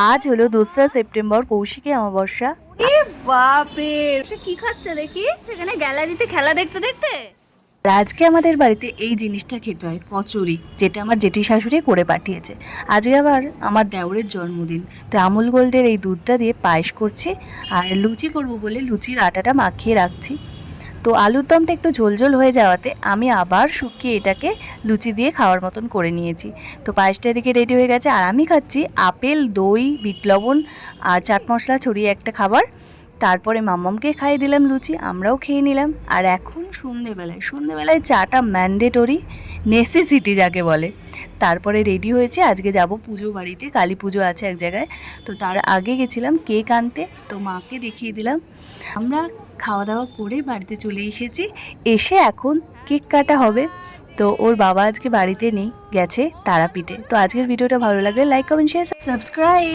আজ হলো 2রা সেপ্টেম্বর, কৌশিকী অমাবস্যা। এ বাপরে, সে কি খাচ্ছে দেখি সেখানে গ্যালারিতে খেলা দেখতে দেখতে। আর আজকে আমাদের বাড়িতে এই জিনিসটা খেতে হয়, কচুরি, যেটা আমার জেঠি শাশুড়ি করে পাঠিয়েছে। আজকে আবার আমার দেওরের জন্মদিন, তো আমুল গোল্ডের এই দুধটা দিয়ে পায়েস করছি। আর লুচি করব বলে লুচির আটাটা মাখিয়ে রাখছি। তো আলুর দমটা একটু ঝোলঝোল হয়ে যাওয়াতে আমি আবার শুকিয়ে এটাকে লুচি দিয়ে খাওয়ার মতন করে নিয়েছি। তো পায়েসটা এদিকে রেডি হয়ে গেছে, আর আমি খাচ্ছি আপেল, দই, বিট লবণ আর চাট মশলা ছড়িয়ে একটা খাবার। তারপরে মাম্মামকে খাইয়ে দিলাম লুচি, আমরাও খেয়ে নিলাম। আর এখন সন্ধেবেলায় চাটা ম্যান্ডেটরি, নেসেসিটি যাকে বলে। তারপরে রেডি হয়েছে, আজকে যাব পুজো বাড়িতে, কালী পুজো আছে এক জায়গায়। তো তার আগে গেছিলাম কেক আনতে, তো মাকে দেখিয়ে দিলাম। আমরা খাওয়া দাওয়া করে বাড়িতে চলে এসেছি, এসে এখন কেক কাটা হবে। তো ওর বাবা আজকে বাড়িতে নেই, গেছে তারাপীঠে। তো আজকের ভিডিওটা ভালো লাগলে লাইক, কমেন্ট, শেয়ার, সাবস্ক্রাইব।